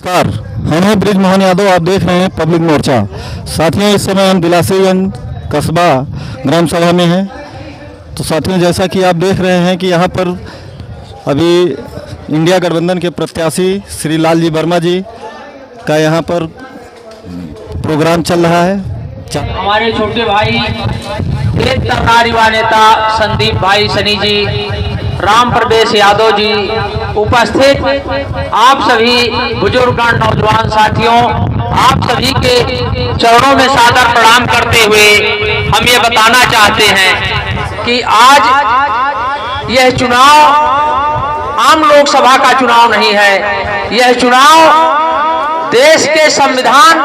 नमस्कार, हम हैं ब्रिज मोहन यादव। आप देख रहे हैं पब्लिक मोर्चा। साथियों, इस समय हम दिलासीगंज कस्बा ग्राम सभा में हैं। तो साथियों, जैसा कि आप देख रहे हैं कि यहाँ पर अभी इंडिया गठबंधन के प्रत्याशी श्री लालजी वर्मा जी का यहाँ पर प्रोग्राम चल रहा है। हमारे छोटे भाई एक तरकारी युवा नेता संदीप भाई सनी जी, राम प्रदेश यादव जी उपस्थित, आप सभी बुजुर्गगण नौजवान साथियों, आप सभी के चरणों में सादर प्रणाम करते हुए हम ये बताना चाहते हैं कि आज यह चुनाव आम लोकसभा का चुनाव नहीं है। यह चुनाव देश के संविधान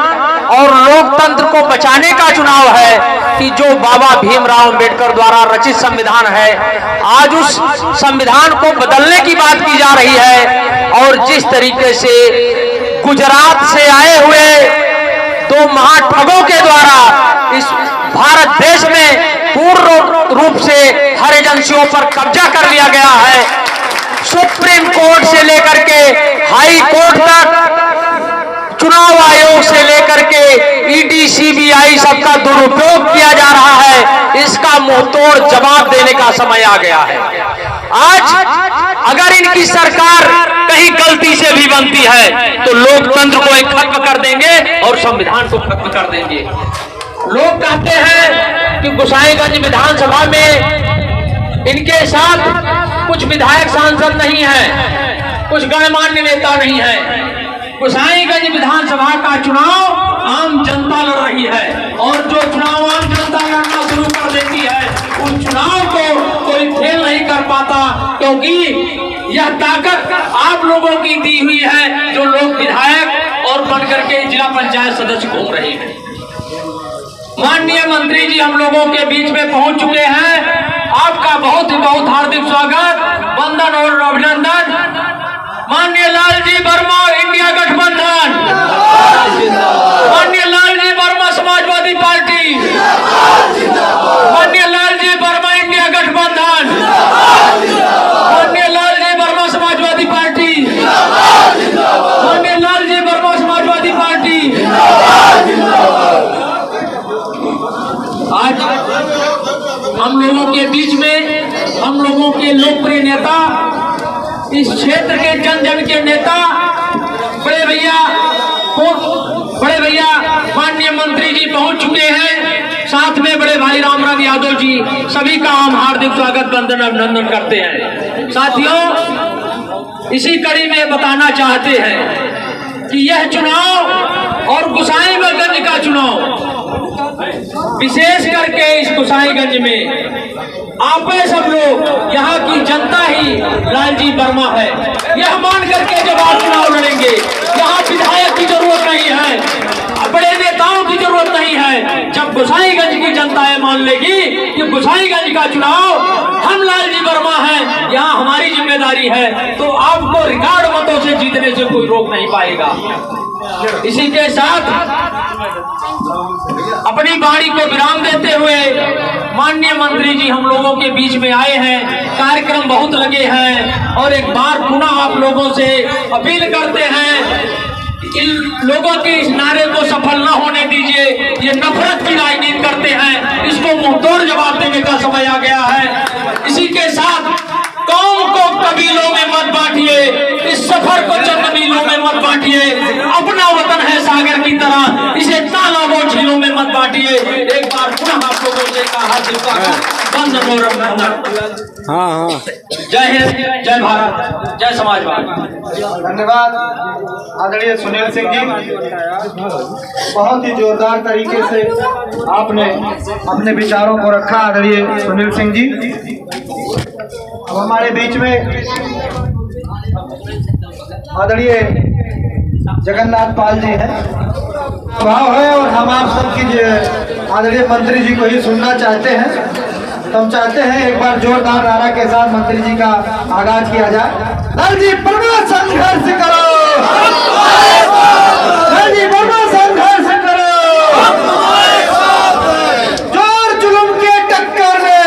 और लोकतंत्र को बचाने का चुनाव है कि जो बाबा भीमराव अंबेडकर द्वारा रचित संविधान है, आज उस संविधान को बदलने की बात की जा रही है। और जिस तरीके से गुजरात से आए हुए दो महाठगों के द्वारा इस भारत देश में पूर्ण रूप से हर एजेंसियों पर कब्जा कर लिया गया है, सुप्रीम कोर्ट से लेकर के हाई कोर्ट तक, चुनाव आयोग से लेकर के ईडी सीबीआई सबका दुरुपयोग किया जा रहा है, इसका मुंहतोड़ जवाब देने का समय आ गया है। आज अगर इनकी सरकार कहीं गलती से भी बनती है तो लोकतंत्र को एक खत्म कर देंगे और संविधान को खत्म कर देंगे। लोग कहते हैं कि गोसाईगंज विधानसभा में इनके साथ कुछ विधायक सांसद नहीं है, कुछ गणमान्य नेता नहीं है। गोसाईगंज विधानसभा का चुनाव आम जनता लड़ रही है, और जो चुनाव आम जनता लड़ना शुरू कर देती है उस चुनाव को कोई फेल नहीं कर पाता, क्योंकि यह ताकत आप लोगों की दी हुई है, जो लोग विधायक और बनकर के जिला पंचायत सदस्य घूम रहे हैं। माननीय मंत्री जी हम लोगों के बीच में पहुंच चुके हैं। आपका बहुत ही बहुत हार्दिक स्वागत, वंदन और अभिनंदन। माननीय लालजी वर्मा इंडिया गठबंधन, माननीय लालजी वर्मा समाजवादी पार्टी, माननीय लालजी वर्मा इंडिया गठबंधन, माननीय लालजी वर्मा समाजवादी पार्टी, माननीय लालजी वर्मा समाजवादी पार्टी। आज हम लोगों के बीच में हम लोगों के लोकप्रिय नेता, इस क्षेत्र के जन जन के नेता बड़े भैया माननीय मंत्री जी पहुंच चुके हैं। साथ में बड़े भाई रामराव यादव जी, सभी का हम हार्दिक स्वागत वंदन अभिनंदन करते हैं। साथियों, इसी कड़ी में बताना चाहते हैं कि यह चुनाव और गोसाईगंज का चुनाव, विशेष करके इस गोसाईगंज में आप सब लोग, यहाँ की जनता ही लालजी वर्मा है, यह मान करके जब आप चुनाव लड़ेंगे, यहाँ विधायक की जरूरत नहीं है, बड़े नेताओं की जरूरत नहीं है। जब गोसाईगंज की जनता ये मान लेगी कि गोसाईगंज का चुनाव हम लालजी वर्मा हैं, यहाँ हमारी जिम्मेदारी है, तो आपको रिकॉर्ड मतों से जीतने से कोई रोक नहीं पाएगा। इसी के साथ अपनी वाणी को विराम देते हुए माननीय मंत्री जी हम लोगों के बीच में आए हैं। कार्यक्रम बहुत लगे हैं, और एक बार पुनः आप लोगों से अपील करते हैं, इन लोगों के इस नारे को सफल न होने दीजिए। ये नफरत की राजनीति करते हैं, इसको मुंहतोड़ जवाब देने का समय आ गया है। इसी के साथ कौम को कबीलों में मत बांटिए, इस सफर को चंद मीलों में मत बांटिए, अपना वतन है सागर की तरह, इसे तालाबों झीलों में मत बांटिए। एक बार पुनः आप लोगों से कहा वंदन और अभिनंदन। हाँ, जय हिंद, जय भारत, जय समाजवाद। धन्यवाद आदरणीय सुनील सिंह जी, बहुत ही जोरदार तरीके से आपने अपने विचारों को रखा। आदरणीय सुनील सिंह जी, अब हमारे बीच में आदरणीय जगन्नाथ पाल जी हैं, भाव है, और हम आप सबकी आदरणीय मंत्री जी को ही सुनना चाहते हैं। तो हम चाहते हैं एक बार जोरदार नारा के साथ मंत्री जी का आगाज किया जाए। लालजी वर्मा संघर्ष करो, लालजी वर्मा संघर्ष करो, जोर जुलूम के टक्कर में,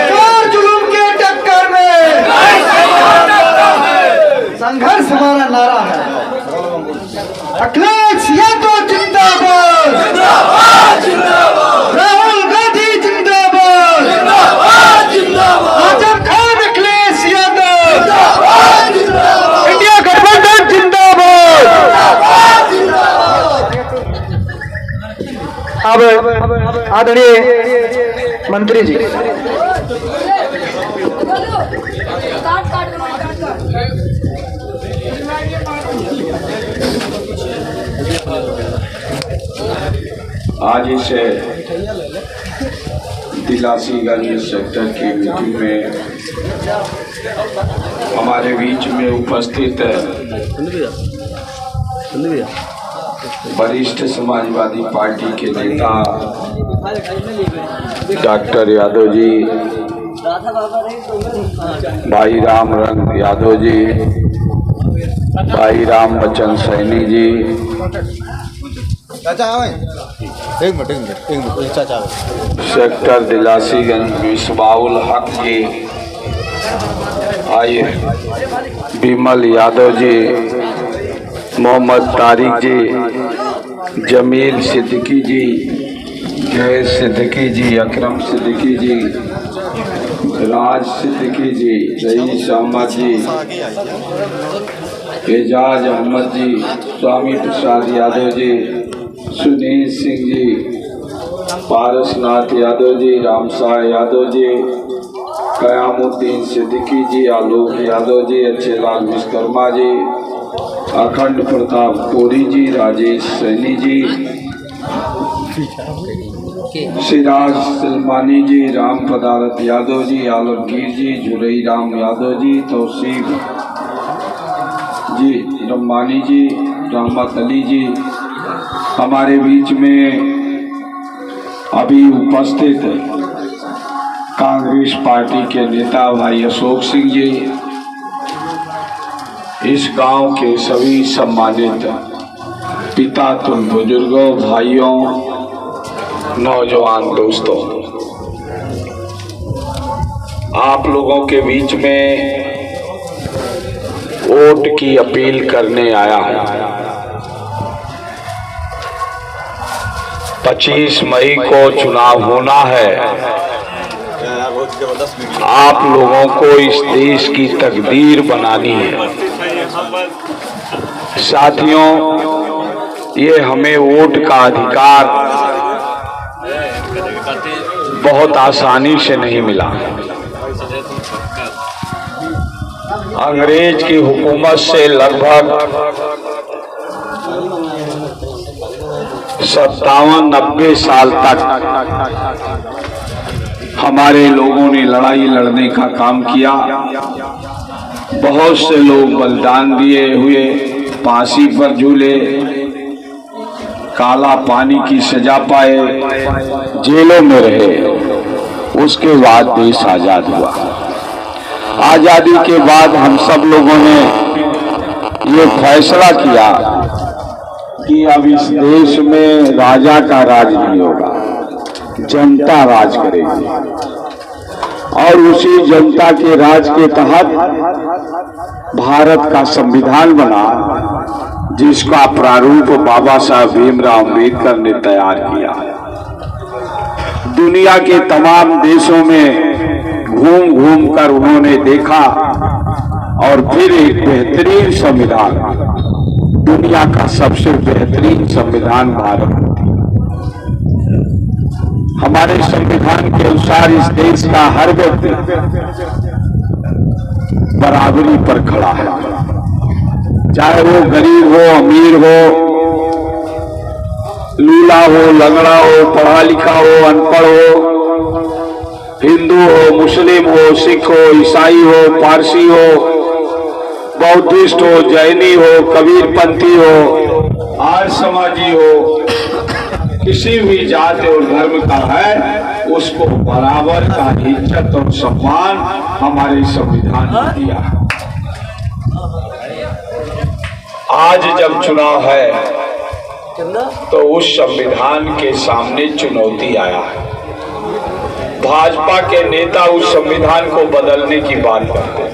जोर जुलूम के टक्कर में संघर्ष हमारा नारा खड़ा है। अखिलेश यादव जिंदाबाद, राहुल गांधी जिंदाबाद, आजम खान अखिलेश यादव, इंडिया गठबंधन जिंदाबाद। अब आदरणीय मंत्री जी आज इस दिलासीगंज सेक्टर की मीटिंग में हमारे बीच में उपस्थित वरिष्ठ समाजवादी पार्टी के नेता डॉक्टर यादव जी, भाई राम रंग यादव जी, भाई राम बच्चन सैनी जी, सेक्टर दिलासीगंज मिसबाउल हक जी, आइए बिमल यादव जी, मोहम्मद तारिक जी, जमील सिद्दीकी जी, जय सिद्दीकी जी, अकरम सिद्दीकी जी, राज सिद्दीकी जी, रईस अहमद जी, एजाज अहमद जी, स्वामी प्रसाद यादव जी, सुनील सिंह जी, पारसनाथ यादव जी, रामशाह यादव जी, कयामुद्दीन सिद्दीकी जी, आलोक यादव जी, अच्छेलाल विश्वकर्मा जी, अखंड प्रताप कोरी जी, राजेश सैनी जी, सिराज सलमानी जी, राम पदारत यादव जी, आलमगीर जी, जुरई राम यादव जी, तौसीफ जी, रम्मानी जी, रहमत अली जी, हमारे बीच में अभी उपस्थित कांग्रेस पार्टी के नेता भाई अशोक सिंह जी, इस गांव के सभी सम्मानित पिता तुम बुजुर्गों, भाइयों, नौजवान दोस्तों, आप लोगों के बीच में वोट की अपील करने आया हूं। 25 मई को चुनाव होना है। आप लोगों को इस देश की तकदीर बनानी है। साथियों, ये हमें वोट का अधिकार बहुत आसानी से नहीं मिला। अंग्रेज की हुकूमत से लगभग 57-90 साल तक हमारे लोगों ने लड़ाई लड़ने का काम किया। बहुत से लोग बलिदान दिए हुए फांसी पर झूले, काला पानी की सजा पाए, जेलों में रहे। उसके बाद देश आजाद हुआ। आजादी के बाद हम सब लोगों ने ये फैसला किया कि अब इस देश में राजा का राज नहीं होगा, जनता राज करेगी। और उसी जनता के राज के तहत भारत का संविधान बना, जिसका प्रारूप बाबा साहब भीमराव अम्बेडकर ने तैयार किया। दुनिया के तमाम देशों में घूम घूम कर उन्होंने देखा और फिर एक बेहतरीन संविधान, दुनिया का सबसे बेहतरीन संविधान भारत। हमारे संविधान के अनुसार इस देश का हर व्यक्ति बराबरी पर खड़ा है, चाहे वो गरीब हो, अमीर हो, लूला हो, लंगड़ा हो, पढ़ा लिखा हो, अनपढ़ हो, हिंदू हो, मुस्लिम हो, सिख हो, ईसाई हो, पारसी हो, बौद्धिस्ट हो, जैनी हो, कबीरपंथी हो, आर्य समाजी हो, किसी भी जाति और धर्म का है, उसको बराबर का इज्जत और सम्मान हमारे संविधान ने दिया। आज जब चुनाव है तो उस संविधान के सामने चुनौती आया है। भाजपा के नेता उस संविधान को बदलने की बात करते हैं।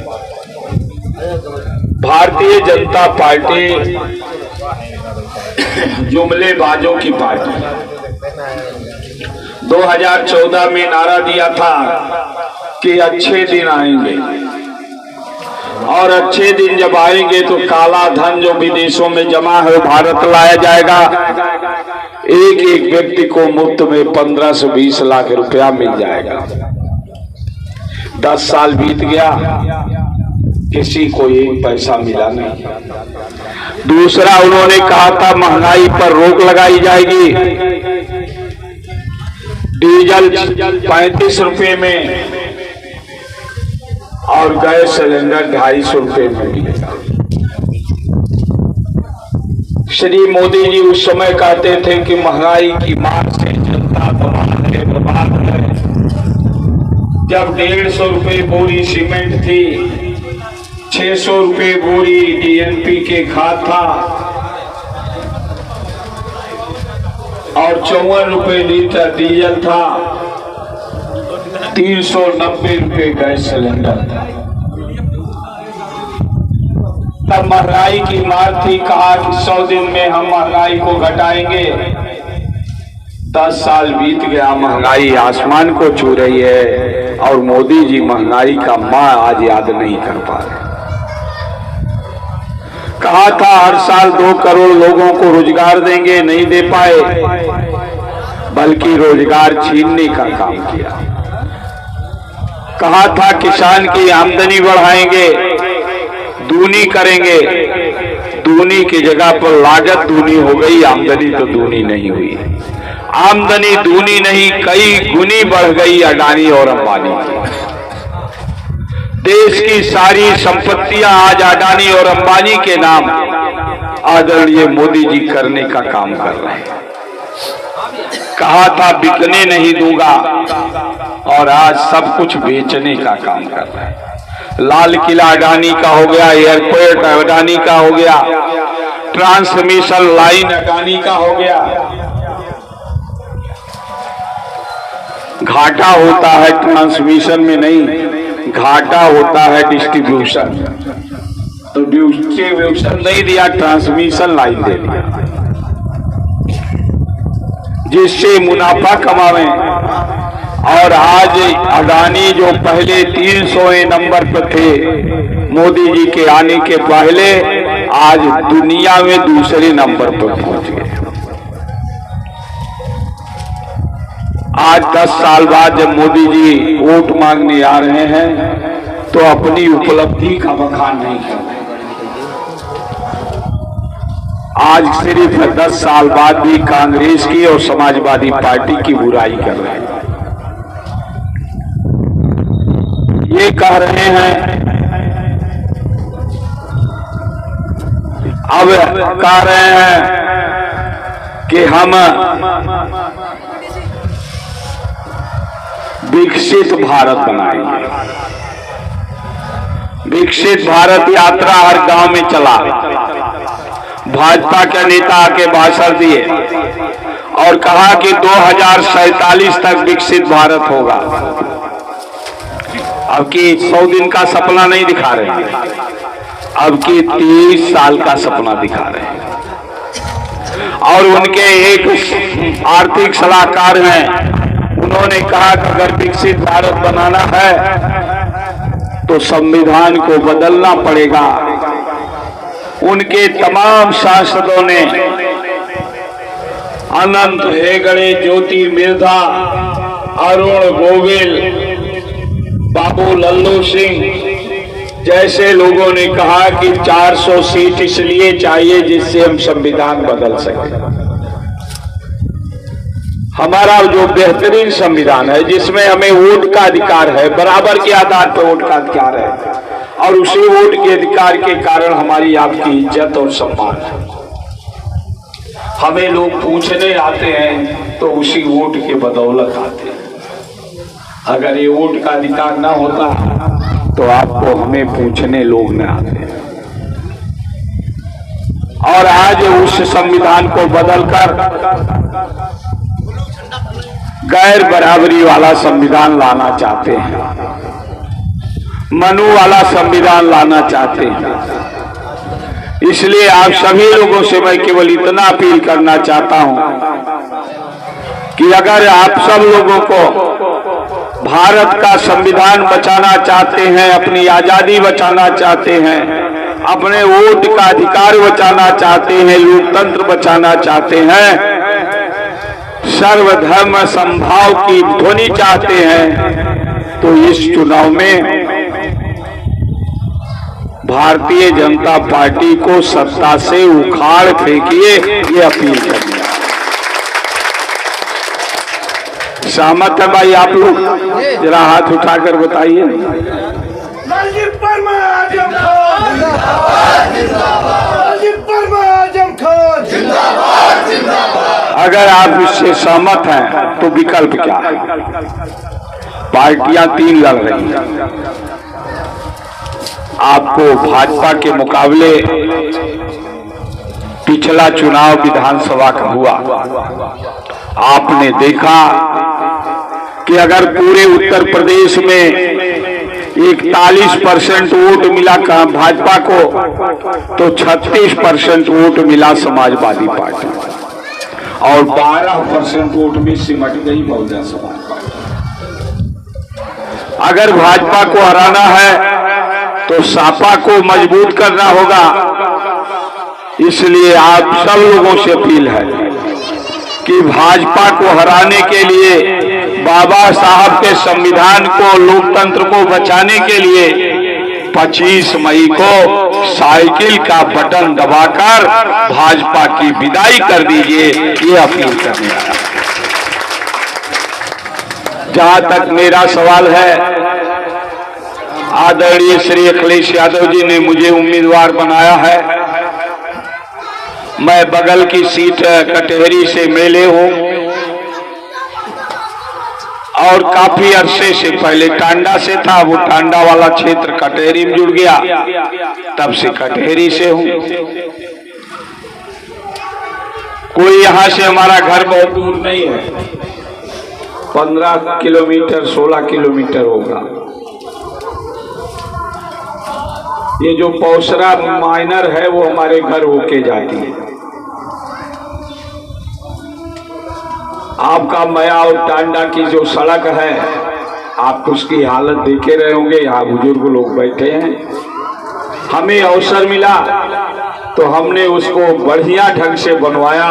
भारतीय जनता पार्टी जुमलेबाजों की पार्टी 2014 में नारा दिया था कि अच्छे दिन आएंगे, और अच्छे दिन जब आएंगे तो काला धन जो विदेशों में जमा है भारत लाया जाएगा। एक एक व्यक्ति को मुफ्त में 15 से 20 लाख रुपया मिल जाएगा। 10 साल बीत गया, किसी को एक पैसा मिला नहीं। दूसरा, उन्होंने कहा था महंगाई पर रोक लगाई जाएगी, डीजल 35 रुपए में और गैस सिलेंडर 250 रुपए में मिलेगा। श्री मोदी जी उस समय कहते थे कि महंगाई की मार से जनता तबाह है, बर्बाद है। जब 150 रुपए बोरी सीमेंट थी, 600 रुपए बोरी डीएनपी के खाद था और 54 रुपए लीटर डीजल था, 390 रुपए गैस सिलेंडर था। तब महंगाई की मार थी, कहा कि 100 दिन में हम महंगाई को घटाएंगे। 10 साल बीत गया, महंगाई आसमान को छू रही है और मोदी जी महंगाई का माँ आज याद नहीं कर पा रहे। कहा था हर साल 2 करोड़ लोगों को रोजगार देंगे, नहीं दे पाए, बल्कि रोजगार छीनने का काम किया। कहा था किसान की आमदनी बढ़ाएंगे, दूनी करेंगे, दूनी की जगह पर लागत दूनी हो गई, आमदनी तो दूनी नहीं हुई। आमदनी दूनी नहीं, कई गुनी बढ़ गई अडानी और अंबानी की। देश की सारी संपत्तियां आज अडानी और अंबानी के नाम आदरणीय मोदी जी करने का काम कर रहे हैं। कहा था बिकने नहीं दूंगा, और आज सब कुछ बेचने का काम कर रहे हैं। लाल किला अडानी का हो गया, एयरपोर्ट अडानी का हो गया, ट्रांसमिशन लाइन अडानी का हो गया। घाटा होता है ट्रांसमिशन में नहीं, घाटा होता है डिस्ट्रीब्यूशन। तो डिस्ट्रीब्यूशन नहीं दिया, ट्रांसमिशन लाइन दे दिया, जिससे मुनाफा कमावे। और आज अडानी जो पहले 300वें नंबर पर थे मोदी जी के आने के पहले, आज दुनिया में दूसरे नंबर पर पहुंच गए। आज 10 साल बाद जब मोदी जी वोट मांगने आ रहे हैं तो अपनी उपलब्धि का बखान नहीं कर रहे। आज सिर्फ 10 साल बाद भी कांग्रेस की और समाजवादी पार्टी की बुराई कर रहे हैं। ये कह रहे हैं, अब कह रहे हैं कि हम विकसित भारत बनाएंगे। विकसित भारत यात्रा हर गांव में चला। भाजपा के नेता आके भाषण दिए और कहा कि 2047 तक विकसित भारत होगा। अब की 100 दिन का सपना नहीं दिखा रहे हैं, अब की 30 साल का सपना दिखा रहे हैं। और उनके एक आर्थिक सलाहकार हैं, उन्होंने कहा कि अगर विकसित भारत बनाना है तो संविधान को बदलना पड़ेगा। उनके तमाम सांसदों ने, अनंत हेगड़े, ज्योति मिर्धा, अरुण गोविल, बाबू लल्लू सिंह जैसे लोगों ने कहा कि 400 सीट इसलिए चाहिए जिससे हम संविधान बदल सकें। हमारा जो बेहतरीन संविधान है, जिसमें हमें वोट का अधिकार है, बराबर के आधार पर वोट का अधिकार है, और उसी वोट के अधिकार के कारण हमारी आपकी इज्जत और सम्मान है। हमें लोग पूछने आते हैं तो उसी वोट के बदौलत आते हैं। अगर ये वोट का अधिकार ना होता तो आपको हमें पूछने लोग न आते। और आज उस संविधान को बदलकर गैर बराबरी वाला संविधान लाना चाहते हैं, मनु वाला संविधान लाना चाहते हैं। इसलिए आप सभी लोगों से मैं केवल इतना अपील करना चाहता हूं कि अगर आप सब लोगों को भारत का संविधान बचाना चाहते हैं, अपनी आजादी बचाना चाहते हैं, अपने वोट का अधिकार बचाना चाहते हैं, लोकतंत्र बचाना चाहते हैं, सर्वधर्म समभाव की ध्वनि चाहते हैं, तो इस चुनाव में भारतीय जनता पार्टी को सत्ता से उखाड़ फेंकिए, ये अपील करनी है। सहमत है भाई आप लोग? जरा हाथ उठाकर बताइए। अगर आप इससे सहमत हैं तो विकल्प क्या है? पार्टियां 3 लड़ रही हैं। आपको भाजपा के मुकाबले पिछला चुनाव विधानसभा का हुआ, आपने देखा कि अगर पूरे उत्तर प्रदेश में 41% वोट मिला भाजपा को, तो 36% वोट मिला समाजवादी पार्टी और 12% वोट में सिमट गई बहुजन समाज पार्टी। अगर भाजपा को हराना है तो सपा को मजबूत करना होगा। इसलिए आप सब लोगों से अपील है कि भाजपा को हराने के लिए, बाबा साहब के संविधान को, लोकतंत्र को बचाने के लिए 25 मई को साइकिल का बटन दबाकर भाजपा की विदाई कर दीजिए, ये अपील करने आया। जहां तक मेरा सवाल है, आदरणीय श्री अखिलेश यादव जी ने मुझे उम्मीदवार बनाया है। मैं बगल की सीट कटहरी से मेले हूं और काफी अरसे से, पहले टांडा से था, वो टांडा वाला क्षेत्र कटहरी में जुड़ गया, तब से कटहरी से हूं। कोई यहां से, हमारा घर बहुत दूर नहीं है, 15 किलोमीटर 16 किलोमीटर होगा। ये जो पौसरा माइनर है वो हमारे घर होके जाती है। आपका मया और टांडा की जो सड़क है, आप उसकी हालत देखे रहे होंगे। यहाँ बुजुर्ग लोग बैठे हैं, हमें अवसर मिला तो हमने उसको बढ़िया ढंग से बनवाया,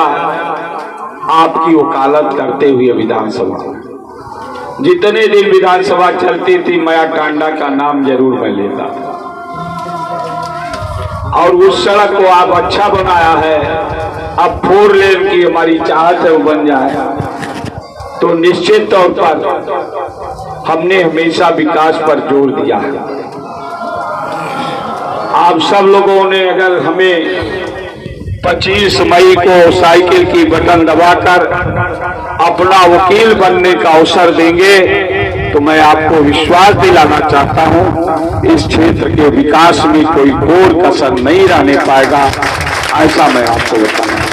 आपकी वकालत करते हुए विधानसभा। जितने दिन विधानसभा चलती थी, मया टांडा का नाम जरूर मैं लेता था। और उस सड़क को आप अच्छा बनाया है। अब 4 लेन की हमारी चाहत है वो बन जाए, तो निश्चित तौर पर हमने हमेशा विकास पर जोर दिया है। आप सब लोगों ने अगर हमें 25 मई को साइकिल की बटन दबाकर अपना वकील बनने का अवसर देंगे, तो मैं आपको विश्वास दिलाना चाहता हूं, इस क्षेत्र के विकास में कोई कोर कसर नहीं रहने पाएगा, ऐसा मैं आपको बताऊंगा।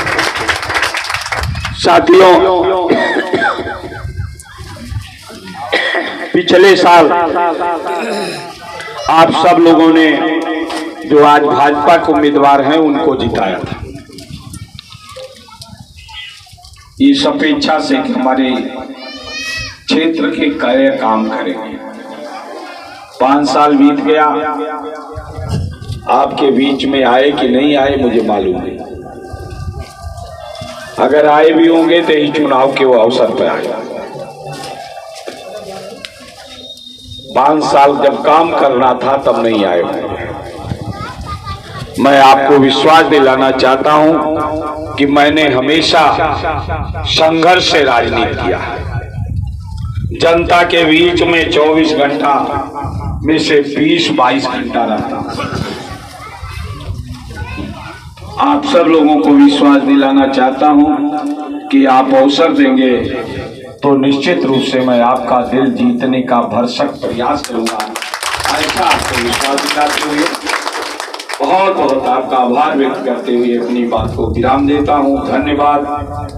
साथियों, पिछले साल आप सब लोगों ने जो आज भाजपा के उम्मीदवार हैं उनको जिताया था, इस अपेक्षा से कि हमारे क्षेत्र के कार्य काम करेंगे। 5 साल बीत गया, आपके बीच में आए कि नहीं आए मुझे मालूम नहीं। अगर आए भी होंगे तो ही चुनाव के वो अवसर पर आए। 5 साल जब काम करना था तब नहीं आए होंगे। मैं आपको विश्वास दिलाना चाहता हूं कि मैंने हमेशा संघर्ष से राजनीति किया है। जनता के बीच में 24 घंटा में से 20-22 घंटा रहता। आप सब लोगों को विश्वास दिलाना चाहता हूं कि आप अवसर देंगे तो निश्चित रूप से मैं आपका दिल जीतने का भरसक प्रयास करूंगा। ऐसा आपको विश्वास दिलाते हुए बहुत बहुत आपका आभार व्यक्त करते हुए अपनी बात को विराम देता हूं। धन्यवाद।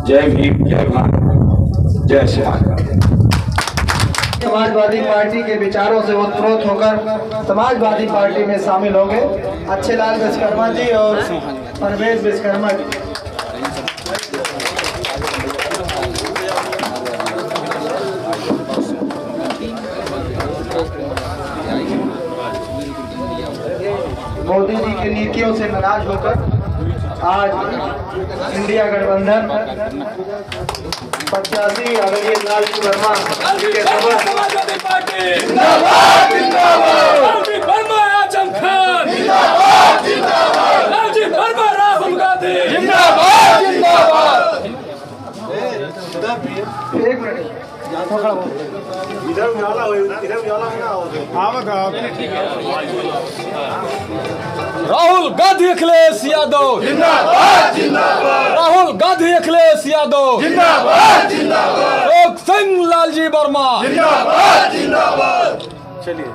जय भीम, जय भारत, जय श्री राम। समाजवादी पार्टी के विचारों से उत्प्रोत होकर समाजवादी पार्टी में शामिल हो गए अच्छे लाल विश्वकर्मा जी और परवेज विश्वकर्मा जी। मोदी जी की नीतियों से नाराज होकर आज इंडिया गठबंधन प्रत्याशी आदरणीय लालजी वर्मा जी के समक्ष समाजवादी पार्टी जिंदाबाद जिंदाबाद लालजी वर्मा आजम खान जिंदाबाद जिंदाबाद लालजी वर्मा राहुल गांधी जिंदाबाद जिंदाबाद। एक मिनट राहुल गांधी अखिलेश यादव जिंदाबाद जिंदाबाद राहुल गांधी अखिलेश यादव जिंदाबाद जिंदाबाद लोक संघ लालजी वर्मा जिंदाबाद जिंदाबाद। चलिए